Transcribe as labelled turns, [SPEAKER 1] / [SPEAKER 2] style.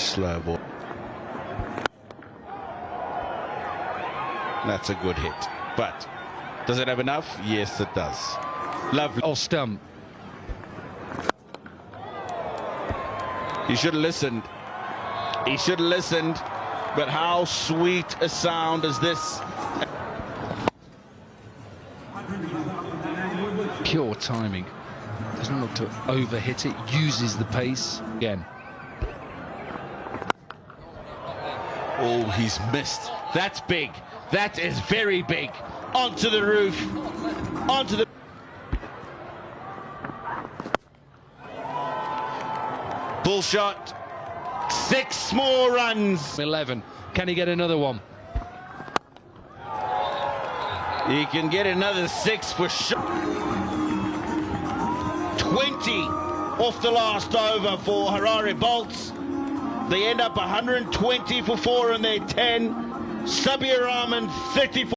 [SPEAKER 1] slow ball. That's a good hit. But does it have enough? Yes, it does. Lovely.
[SPEAKER 2] Oh, stump.
[SPEAKER 1] He should have listened. He should have listened. But how sweet a sound is this?
[SPEAKER 2] Pure timing. Doesn't look to overhit it. Uses the pace again.
[SPEAKER 1] Oh, he's missed. That's big. That is very big. Onto the roof. Onto the... Bull shot. 6 more runs.
[SPEAKER 2] 11. Can he get another one?
[SPEAKER 1] He can get another 6 for sure. 20 off the last over for Harare Bolts. They end up 120 for 4 in their 10. Sabir Rahman 34.